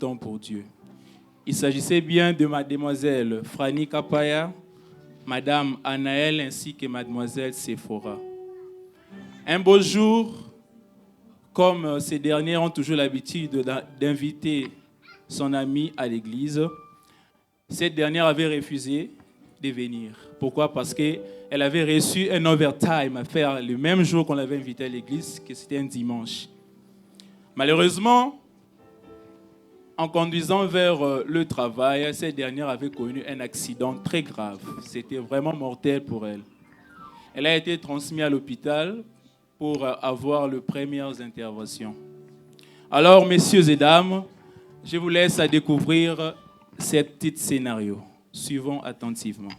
temps pour Dieu. Il s'agissait bien de mademoiselle Franny Kapaya, madame Anaël ainsi que mademoiselle Sephora. Un beau jour, comme ces derniers ont toujours l'habitude d'inviter son amie à l'église, cette dernière avait refusé de venir. Pourquoi? Parce qu'elle avait reçu un overtime à faire le même jour qu'on l'avait invitée à l'église, que c'était un dimanche. Malheureusement, en conduisant vers le travail, cette dernière avait connu un accident très grave. C'était vraiment mortel pour elle. Elle a été transmise à l'hôpital pour avoir les premières interventions. Alors, messieurs et dames, je vous laisse à découvrir ce petit scénario. Suivons attentivement.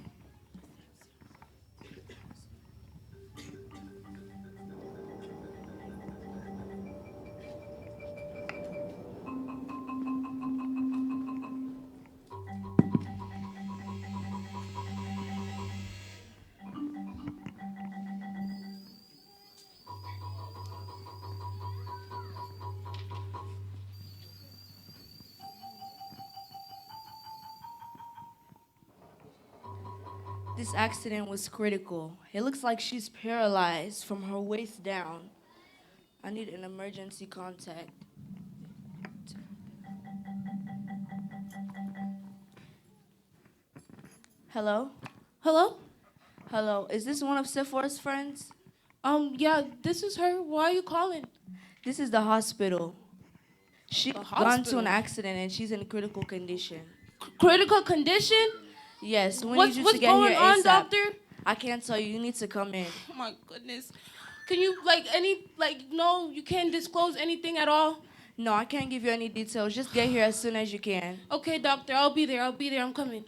This accident was critical. It looks like she's paralyzed from her waist down. I need an emergency contact. Hello? Hello? Hello, is this one of Sephora's friends? Yeah, this is her. Why are you calling? This is the hospital. She The got into an hospital? accident and she's in critical condition. Critical condition? Yes, we What's need you to get going here on, ASAP. doctor? I can't tell you. You need to come in. Oh my goodness. Can you no, you can't disclose anything at all? No, I can't give you any details. Just get here as soon as you can. Okay, doctor, I'll be there. I'm coming.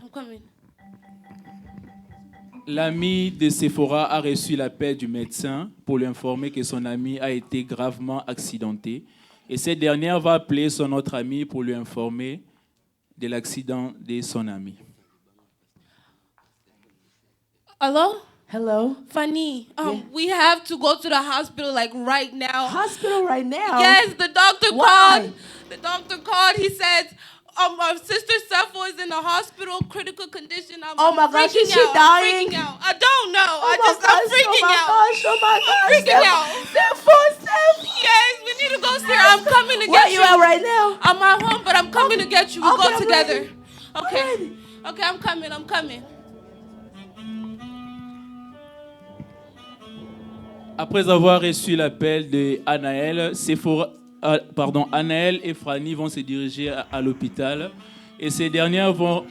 L'ami de Sephora a reçu l'appel du médecin pour lui informer que son ami a été gravement accidenté. Et cette dernière va appeler son autre ami pour lui informer de l'accident de son ami. Hello? Hello? Fanny, Yeah. we have to go to the hospital right now. Hospital right now? Yes, the doctor Why? called. The doctor called. He said, our sister Sepho is in the hospital, critical condition. Oh my gosh, freaking is she out. dying? I'm freaking out. I don't know. Oh I'm freaking out. Oh my gosh, freaking out. Steph. Yes, we need to go see her. I'm coming to Where get you at right now? I'm at home, but I'm coming to get you. We'll Okay, go I'm together. ready. Okay. Ready. Okay, I'm coming. Après avoir reçu l'appel de Anaël, Anaël et Franny vont se diriger à l'hôpital et ces dernières vont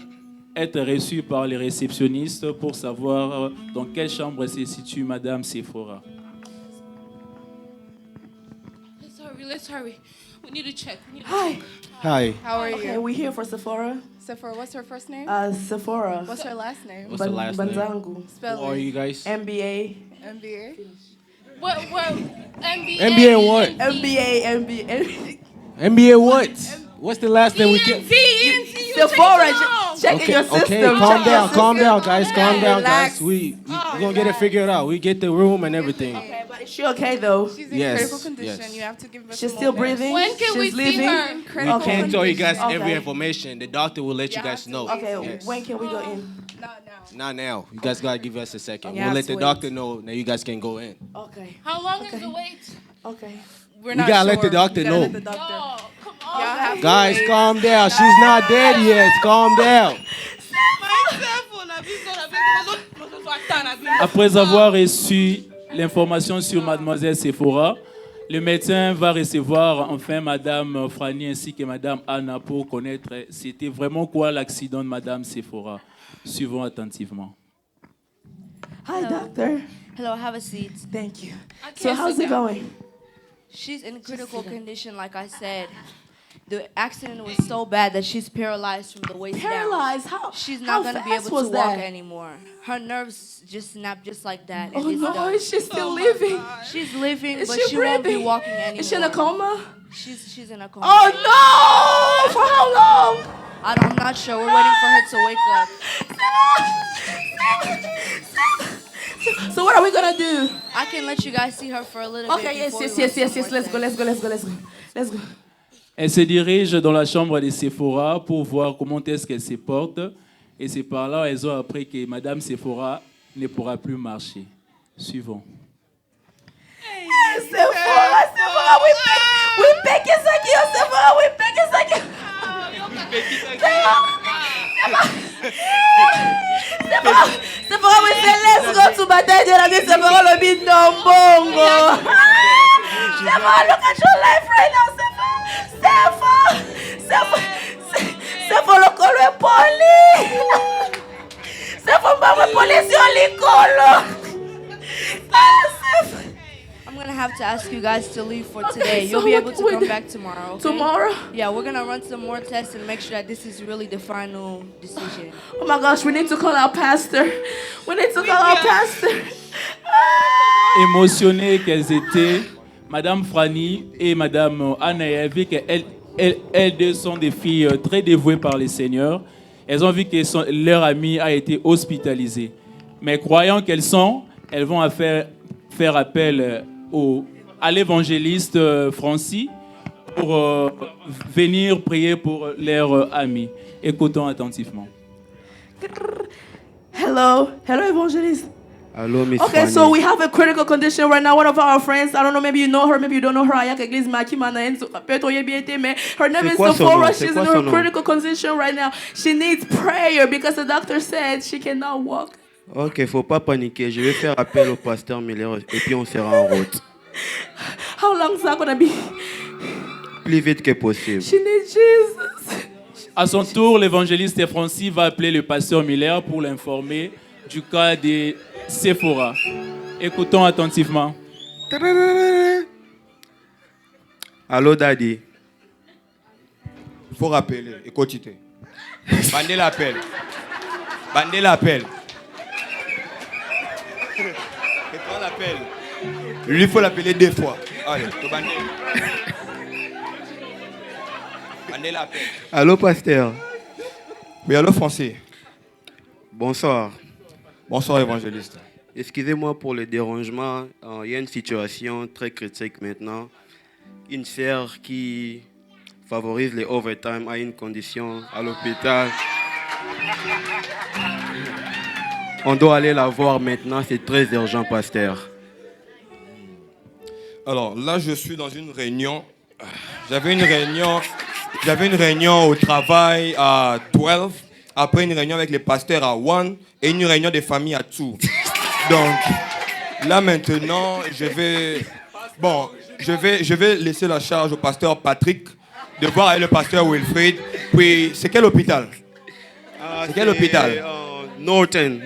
être reçues par les réceptionnistes pour savoir dans quelle chambre se situe Madame Sephora. Let's hurry. We need to check. Hi. Hi. How are Okay, you? we here for Sephora. Sephora, what's her first name? Sephora. What's her last name? What's the last name? Banzangu. Spell Who are it. you guys? MBA. MBA? What? NBA? NBA what? MBA. NBA what? What's the last name we get? ENT, you Sephora, take it long. check your system. Okay, check calm your down, system. guys, calm down, Relax. guys. We're gonna get it figured out. We get the room and everything. Okay, but is she okay though? She's in Yes, critical condition. yes. You have to give us She's a still moment. breathing? When can we She's see living? her? We Critical can't tell you guys Okay. every information. The doctor will let you Yeah, guys know. Okay, Yes. when can we go in? Not now. Not now. You guys gotta give us a second. Yeah, We'll let the wait. doctor know that you guys can go in. Okay. How long is the wait? Okay. We're We not gotta let sure. the doctor We gotta know. let the doctor. Oh, come Y'all on. have to Guys, wait. calm down. She's not dead yet. Calm down. Après avoir reçu l'information sur Mademoiselle Sephora, le médecin va recevoir enfin Madame Franny ainsi que Madame Anna pour connaître c'était vraiment quoi l'accident de Madame Sephora. Suivons attentivement. Hi, doctor. Hello, have a seat. Thank you. I can't So how's sit it down. going? She's in critical condition, like I said. The accident was so bad that she's paralyzed from the waist down. Paralyzed? How? She's how not going to be fast able was to walk that? anymore. Her nerves just snapped just like that. Oh and it's no, done. is she still living? She's living, Is but she she won't be breathing? walking anymore. Is she in a coma? She's in a coma. Oh no! For how long? I'm not sure. We're waiting for her to wake up. So what are we gonna do? I can let you guys see her for a little Okay, bit. yes, before yes, we yes, run yes, some yes. more Let's go, tests. let's go, let's go, let's go. Let's go. Elle se dirige dans la chambre de Sephora pour voir comment est-ce qu'elle se porte. Et c'est par là elles ont appris que Madame Sephora ne pourra plus marcher. Suivant. Sephora, we pick it like you, Sephora, we pick it like you. Sephora, we say let's go to Bataille de la Nuit. Sephora, le bit bongo. Sephora, look at your life right now, Sephora. Sephora, look at your poli. Sephora, police on Licolo. I'm gonna have to ask you guys to leave for today. You'll be able to come back tomorrow. Okay? Tomorrow? Yeah, we're gonna run some more tests and make sure that this is really the final decision. Oh my gosh, we need to call our pastor. We need to call our pastor. Émotionnées qu'elles étaient, Madame Franny et Madame Anaël, vu qu'elles deux sont des filles très dévouées par le Seigneur, elles ont vu que leur amie a été hospitalisée. Mais croyant qu'elles vont faire appel à l'évangéliste Francis pour venir prier pour leur ami. Écoutons attentivement. Hello, evangelist. Allô, Miss Okay, Fanny. so we have a critical condition right now. One of our friends, I don't know, maybe you know her, maybe you don't know her. Ayak Église Maki Manaenzo, peut-être y bien été, mais her name C'est is quoi son Sephora. nom? She's C'est quoi in son a nom? critical condition right now. She needs prayer because the doctor said she cannot walk. Ok, faut pas paniquer. Je vais faire appel au pasteur Miller et puis on sera en route. How long is that gonna be? Plus vite que possible. She needs Jesus. À son tour, l'évangéliste Francis va appeler le pasteur Miller pour l'informer du cas de Sephora. Écoutons attentivement. Allô, Daddy. Il faut rappeler et continuer. Bandez l'appel. Bandez l'appel. Et prends l'appel. Lui, il faut l'appeler 2 fois. Allez, tu bandez. Bandez l'appel. Allô, pasteur. Oui, allô, Français. Bonsoir. Bonsoir, évangéliste. Excusez-moi pour le dérangement. Il y a une situation très critique maintenant. Une sœur qui favorise les overtime a une condition à l'hôpital. On doit aller la voir maintenant. C'est très urgent, pasteur. Alors, là, je suis dans une réunion. J'avais une réunion au travail à 12. Après, une réunion avec les pasteurs à 1. Et une réunion des familles à 2. Donc, là, maintenant, je vais laisser la charge au pasteur Patrick de voir avec le pasteur Wilfried. Puis, c'est quel hôpital? C'est quel hôpital? Norton.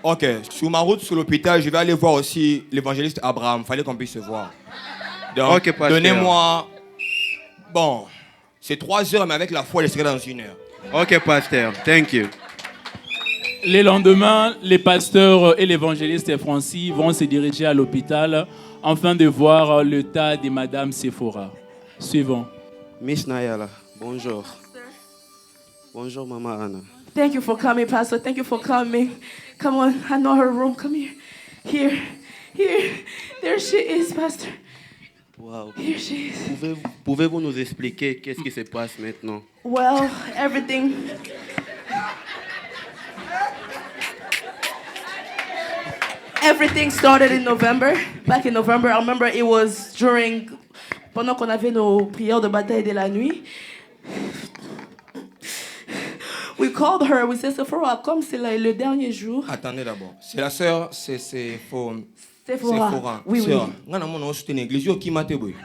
Ok, sur ma route sur l'hôpital, je vais aller voir aussi l'évangéliste Abraham. Il fallait qu'on puisse se voir. Donc, Ok, pasteur. donnez-moi... Bon, c'est 3 heures, mais avec la foi, je serai dans 1 heure. Ok, pasteur. Thank you. Le lendemain, les pasteurs et l'évangéliste Francis vont se diriger à l'hôpital afin de voir l'état de Madame Sephora. Suivant. Miss Nayala, bonjour. Bonjour, Maman Anna. Thank you for coming, Pastor. Thank you for coming. Come on, I know her room. Come here. Here. There she is, Pastor. Wow. Here she is. Pouvez-vous nous expliquer qu'est-ce qui se passe maintenant? Well, everything started in November. Back in November, I remember it was pendant qu'on avait nos prières de bataille de la nuit. We called her, we said, Sephora, comme c'est le dernier jour. Attendez d'abord. C'est la sœur, c'est Sephora. Oui, Sœur, oui. on a mon une église. Yo, qui m'a été boy.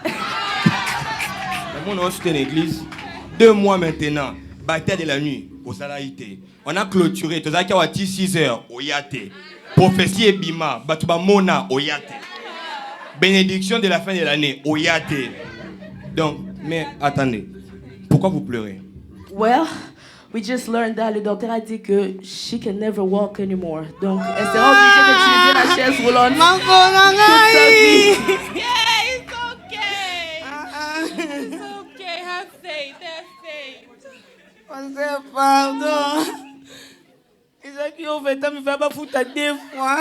Mon une église. 2 mois maintenant. Bataille de la nuit. Au Salaïté. On a clôturé. Tu as dit 6 heures. Au Yate. Prophétie et Bima. Batuba Mona. Au Yate. Bénédiction de la fin de l'année. Au Yate. Donc, mais attendez. Pourquoi vous pleurez? Well, we just learned that le docteur a dit que she can never walk anymore. Donc, elle sera obligée d'utiliser la chaise roulante toute sa vie. Yeah, it's okay. It's okay. Have faith. Pasteur, pardon. Ils ont dit, on va me faire ma foutre à 2 fois.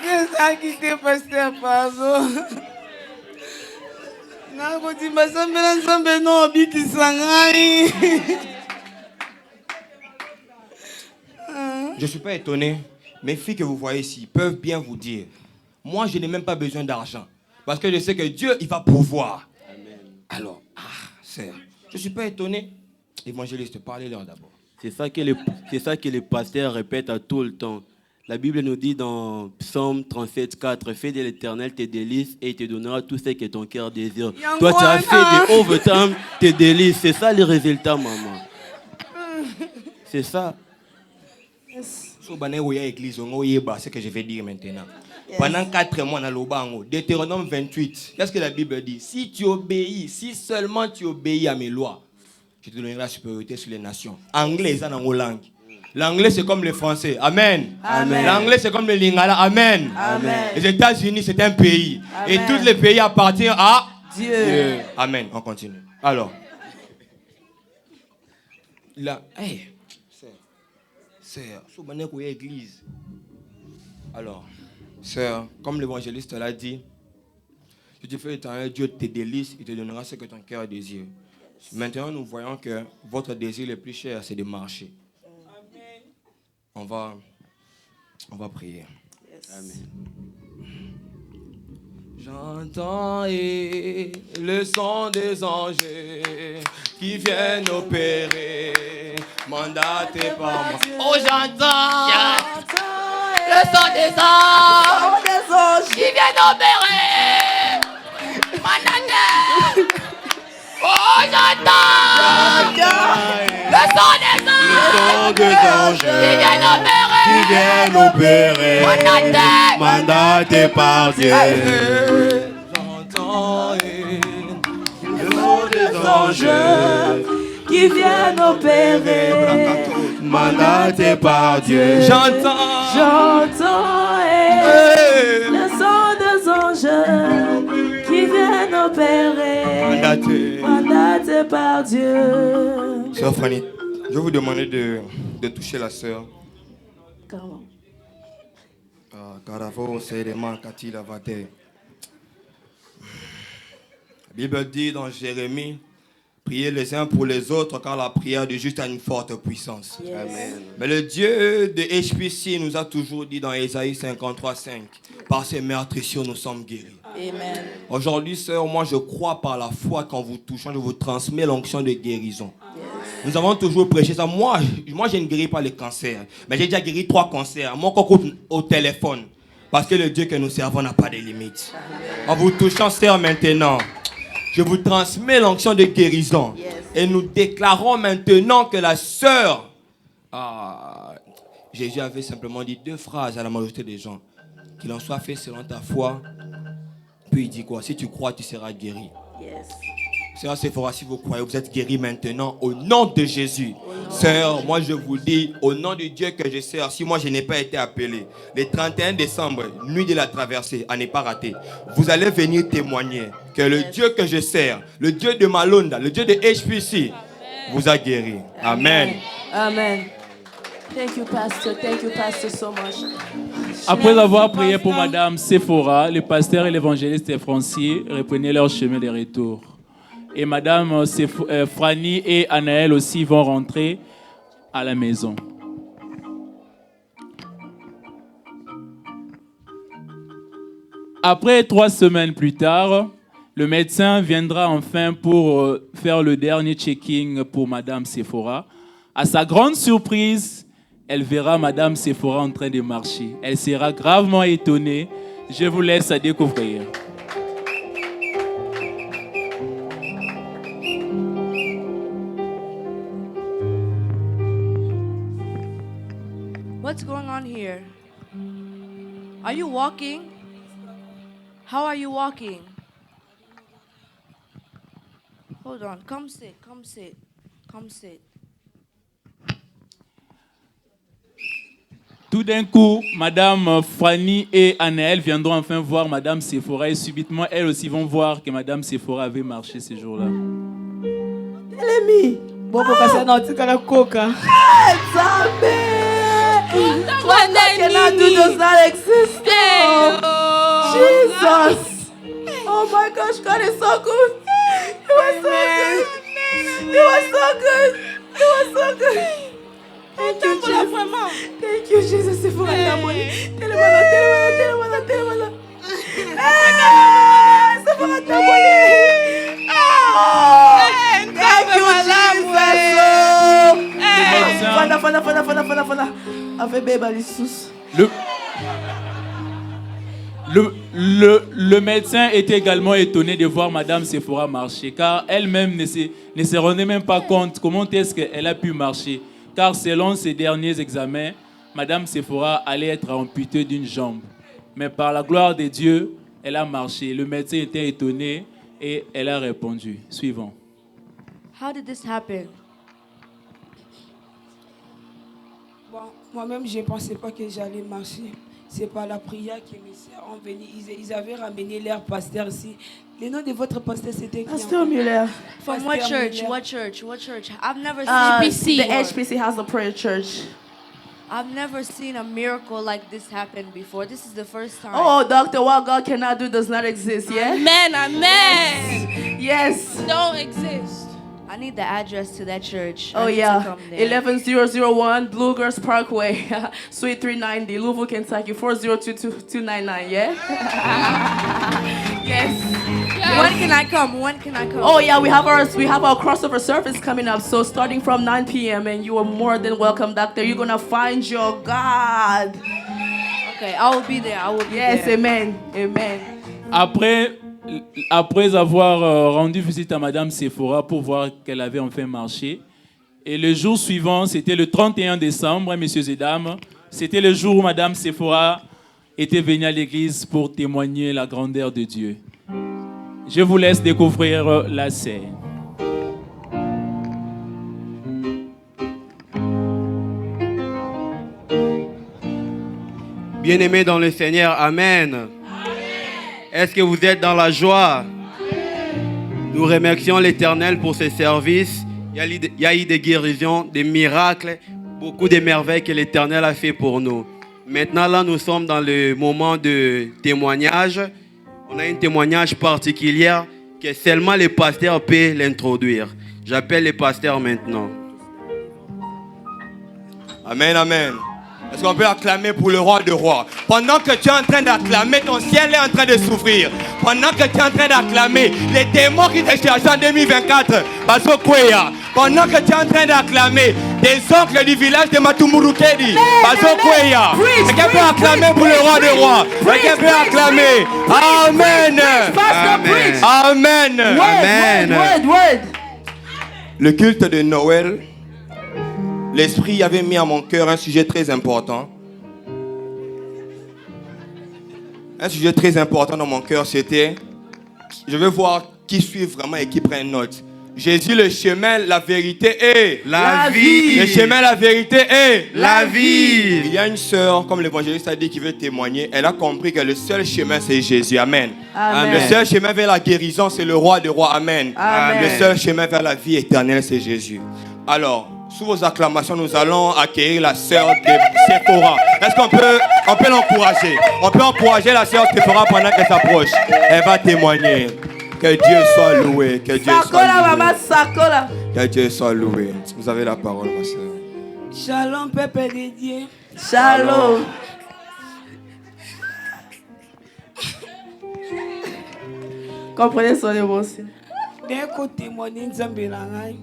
C'est ça qui t'est, pasteur, pardon. nakotimba sambela nzambe no obikisa ngai. Je ne suis pas étonné. Mes filles que vous voyez ici peuvent bien vous dire, moi je n'ai même pas besoin d'argent. Parce que je sais que Dieu, il va pouvoir. Amen. Alors, sœur, je ne suis pas étonné. Évangéliste, parlez-leur d'abord. C'est ça que les pasteurs répètent à tout le temps. La Bible nous dit dans Psaume 37:4, fais de l'Éternel tes délices et il te donnera tout ce que ton cœur désire. Toi, tu as fait des overtime tes délices. C'est ça le résultat, maman. C'est ça. C'est ce que je vais dire maintenant. Pendant 4 mois, dans l'Obango, Deutéronome 28, qu'est-ce que la Bible dit? Si tu obéis, si seulement tu obéis à mes lois, je te donnerai la supériorité sur les nations. Anglais, c'est dans nos langues. L'anglais, c'est comme le français. Amen. Amen. L'anglais, c'est comme le lingala. Amen. Amen. Les États-Unis, c'est un pays. Amen. Et tous les pays appartiennent à Dieu. Amen. On continue. Alors, là, hey, sœur, église. Alors, sœur, comme l'évangéliste l'a dit, si tu fais éternel, Dieu te délice, il te donnera ce que ton cœur désire. Maintenant, nous voyons que votre désir le plus cher, c'est de marcher. On va prier. Yes. Amen. J'entends le son des anges qui viennent opérer, mandatés par moi. Oh, j'entends le son des anges qui viennent opérer, mandatés. Oh, j'entends le son des anges qui viennent opérer, mandatés par Dieu. J'entends le son des anges qui viennent opérer, mandatés par Dieu. J'entends le son des anges qui viennent opérer, mandatés par Dieu. Sœur Fanny, je vais vous demander de toucher la sœur. Comment? La Bible dit dans Jérémie, priez les uns pour les autres car la prière du juste a une forte puissance. Yes. Amen. Mais le Dieu de HPC nous a toujours dit dans Ésaïe 53:5, par ses meurtrissures nous sommes guéris. Amen. Aujourd'hui, sœur, moi je crois par la foi qu'en vous touchant, je vous transmets l'onction de guérison. Yes. Nous avons toujours prêché ça. Moi, je ne guéris pas les cancers, mais j'ai déjà guéri 3 cancers. Moi, au téléphone, parce que le Dieu que nous servons n'a pas de limites. En vous touchant, sœur, maintenant, je vous transmets l'onction de guérison. Yes. Et nous déclarons maintenant que la sœur... Jésus avait simplement dit 2 phrases à la majorité des gens. Qu'il en soit fait selon ta foi. Puis il dit quoi? Si tu crois, tu seras guéri. Yes. Sœur Sephora, si vous croyez, vous êtes guéri maintenant au nom de Jésus. Sœur, moi je vous dis, au nom du Dieu que je sers, si moi je n'ai pas été appelé, le 31 décembre, nuit de la traversée, à ne pas rater, vous allez venir témoigner que le Dieu que je sers, le Dieu de Malonda, le Dieu de HPC, vous a guéri. Amen. Amen. Thank you, Pastor. Thank you, Pastor, so much. Après avoir prié pour Madame Sephora, le pasteur et l'évangéliste Francier reprenaient leur chemin de retour. Et Madame Franny et Anaël aussi vont rentrer à la maison. Après 3 semaines plus tard, le médecin viendra enfin pour faire le dernier checking pour Madame Sephora. À sa grande surprise, elle verra Madame Sephora en train de marcher. Elle sera gravement étonnée. Je vous laisse à découvrir. What's going on here? Are you walking? How are you walking? Hold on. Come sit. Come sit. Come sit. Tout d'un coup, Madame Fanny et Anaël viendront enfin voir Madame Sephora et subitement, elles aussi vont voir que Madame Sephora avait marché ce jour-là. Elemi, boko kasa na otika na coca. What cannot do does not exist. Jesus. Oh my gosh, God is so good. It was so good. It was so good. Thank you, Jesus. Thank you, Jesus. Sephora Tamboli. Télémala. Sephora Tamboli. Thank you, Jesus. Fana. Avec bébé les sous. Le médecin était également étonné de voir Madame Sephora marcher, car elle-même ne se rendait même pas compte comment est-ce qu'elle a pu marcher. Car selon ses derniers examens, Madame Sephora allait être amputée d'une jambe. Mais par la gloire de Dieu, elle a marché. Le médecin était étonné et elle a répondu. Suivant. How did this happen? Bon, moi-même, je ne pensais pas que j'allais marcher. C'est par la prière que mes sœurs ont venu. Ils avaient ramené leur pasteur ici. Le nom de votre pasteur, c'était qui? Pasteur Muller. From what Pasteur church? Muller. What church? What church? I've never seen The HPC has a prayer church. I've never seen a miracle like this happen before. This is the first time. Oh, doctor, what God cannot do does not exist, yeah? Amen. Yes. Don't exist. I need the address to that church. Oh, I need to yeah. come there. 11001 Bluegrass Parkway, Suite 390, Louisville, Kentucky, 4022299, yeah? Yes. When can I come? When can I come? Oh, yeah, we have our crossover service coming up. So starting from 9 p.m. and you are more than welcome, doctor. You're going to find your God. Okay, I will be there. I will be Yes, there. amen. Amen. Après avoir rendu visite à Madame Sephora pour voir qu'elle avait enfin marché, et le jour suivant, c'était le 31 décembre, messieurs et dames, c'était le jour où Madame Sephora était venue à l'église pour témoigner la grandeur de Dieu. Je vous laisse découvrir la scène. Bien-aimés dans le Seigneur, Amen. Est-ce que vous êtes dans la joie? Nous remercions l'Éternel pour ses services. Il y a eu des guérisons, des miracles, beaucoup de merveilles que l'Éternel a fait pour nous. Maintenant, là, nous sommes dans le moment de témoignage. On a un témoignage particulier que seulement le pasteur peut l'introduire. J'appelle le pasteur maintenant. Amen, amen. Est-ce qu'on peut acclamer pour le roi de rois? Pendant que tu es en train d'acclamer, ton ciel est en train de s'ouvrir. Pendant que tu es en train d'acclamer, les démons qui te cherchent en 2024, pendant que tu es en train d'acclamer, des oncles du village de Matumurukedi, quelqu'un peut acclamer pour le roi de rois. Quelqu'un peut acclamer. Amen. Amen. Word. Le culte de Noël, l'Esprit avait mis à mon cœur un sujet très important. Un sujet très important dans mon cœur, c'était, je veux voir qui suit vraiment et qui prend note. Jésus, le chemin, la vérité et la vie. Le chemin, la vérité et la vie. Il y a une sœur, comme l'évangéliste a dit, qui veut témoigner. Elle a compris que le seul chemin, c'est Jésus. Amen. Amen. Le seul chemin vers la guérison, c'est le roi des rois. Amen. Amen. Le seul chemin vers la vie éternelle, c'est Jésus. Alors, sous vos acclamations, nous allons accueillir la sœur de Sephora. Est-ce qu'on peut l'encourager? On peut encourager la sœur Sephora pendant qu'elle s'approche. Elle va témoigner. Que Dieu soit loué. Que Dieu soit loué. Que Dieu soit loué. Vous avez la parole, ma sœur. Shalom, peuple de Dieu. Shalom. Comprenez son émotion. D'un côté, mon Nzambe Langai.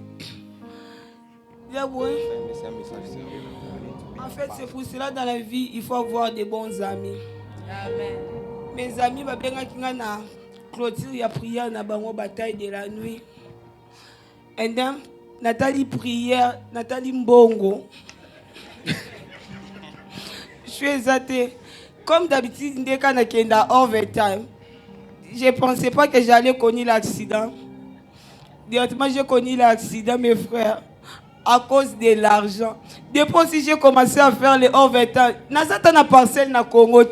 En fait, c'est pour cela dans la vie, il faut avoir des bons amis. Amen. Mes amis, na clôture, il y a prière, na bango bataille de la nuit. Et then, Nathalie prière, Nathalie Mbongo. Je suis exalté. Comme d'habitude, dès qu'on a kenda overtime, je ne pensais pas que j'allais connaître l'accident. Directement, j'ai connu l'accident, mes frères, à cause de l'argent. Depuis que j'ai commencé à faire les overtime, Nazata na parcelle na Congo.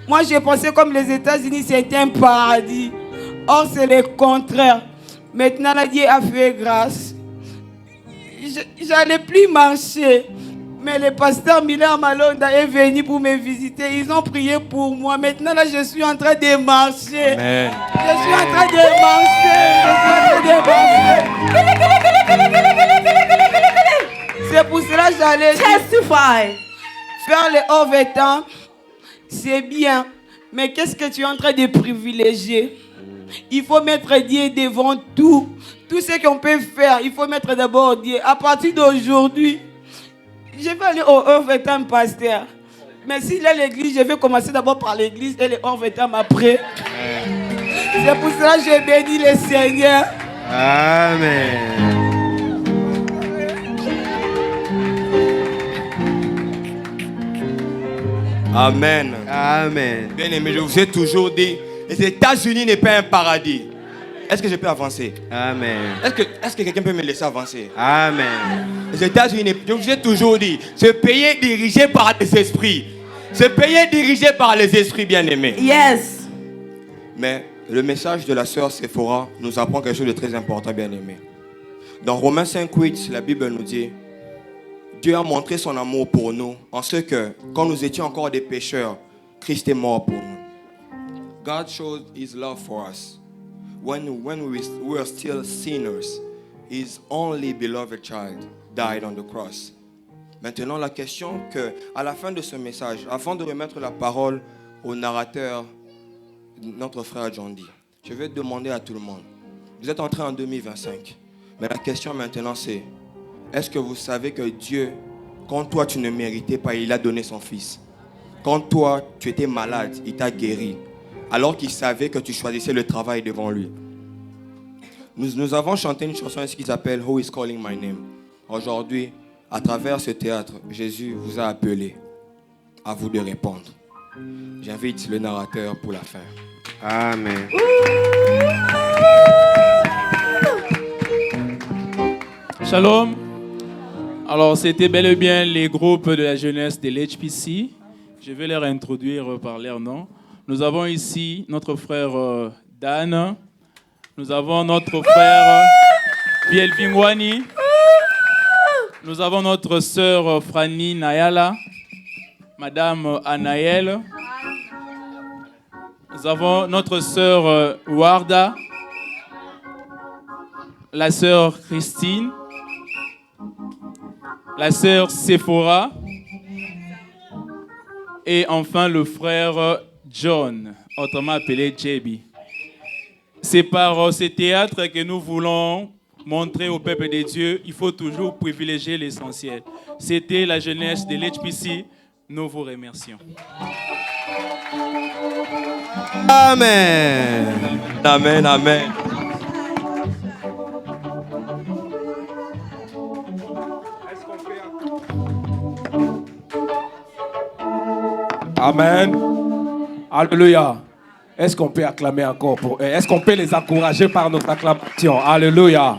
Moi, j'ai pensé comme les États-Unis, c'était un paradis. Or, c'est le contraire. Maintenant, la Dieu a fait grâce. J'allais plus marcher. Mais le pasteur Miller Malonda est venu pour me visiter. Ils ont prié pour moi. Maintenant, là, je suis en train de marcher. Amen. Je suis en train de marcher. C'est pour cela que j'allais Testify. faire le hors-vêtements. C'est bien. Mais qu'est-ce que tu es en train de privilégier? Il faut mettre Dieu devant tout. Tout ce qu'on peut faire, il faut mettre d'abord Dieu. À partir d'aujourd'hui, je vais aller au hors-vêtements, pasteur. Mais s'il y a l'église, je vais commencer d'abord par l'église et le hors-vêtements après. C'est pour cela que je bénis le Seigneur. Amen. Amen. Amen. Bien aimé, je vous ai toujours dit, les États-Unis n'est pas un paradis. Est-ce que je peux avancer? Amen. Est-ce que quelqu'un peut me laisser avancer? Amen. Les États-Unis, je vous ai toujours dit, ce pays est dirigé par les esprits. Ce pays est dirigé par les esprits, bien-aimés. Yes. Mais le message de la sœur Sephora nous apprend quelque chose de très important, bien-aimé. Dans Romains 5:8, la Bible nous dit, Dieu a montré son amour pour nous en ce que, quand nous étions encore des pécheurs, Christ est mort pour nous. God showed his love for us. When we were still sinners, his only beloved child died on the cross. Maintenant, la question que, à la fin de ce message, avant de remettre la parole au narrateur, notre frère John D, je vais demander à tout le monde, vous êtes entré en 2025, mais la question maintenant c'est, est-ce que vous savez que Dieu, quand toi tu ne méritais pas, il a donné son fils? Quand toi tu étais malade, il t'a guéri, alors qu'il savait que tu choisissais le travail devant lui. Nous avons chanté une chanson ici qui s'appelle Who is Calling My Name. Aujourd'hui, à travers ce théâtre, Jésus vous a appelé. À vous de répondre. J'invite le narrateur pour la fin. Amen. Shalom. Alors, c'était bel et bien les groupes de la jeunesse de l'HPC. Je vais leur introduire par leur nom. Nous avons ici notre frère Dan. Nous avons notre frère Piel Vingwani. Nous avons notre sœur Franny Nayala. Madame Anaël. Nous avons notre sœur Warda. La sœur Christine. La sœur Sephora. Et enfin le frère John, autrement appelé JB. C'est par ce théâtre que nous voulons montrer au peuple de Dieu, il faut toujours privilégier l'essentiel. C'était la jeunesse de l'HPC. Nous vous remercions. Amen. Amen, amen. Amen. Alléluia. Est-ce qu'on peut acclamer encore pour eux? Est-ce qu'on peut les encourager par notre acclamation? Alléluia.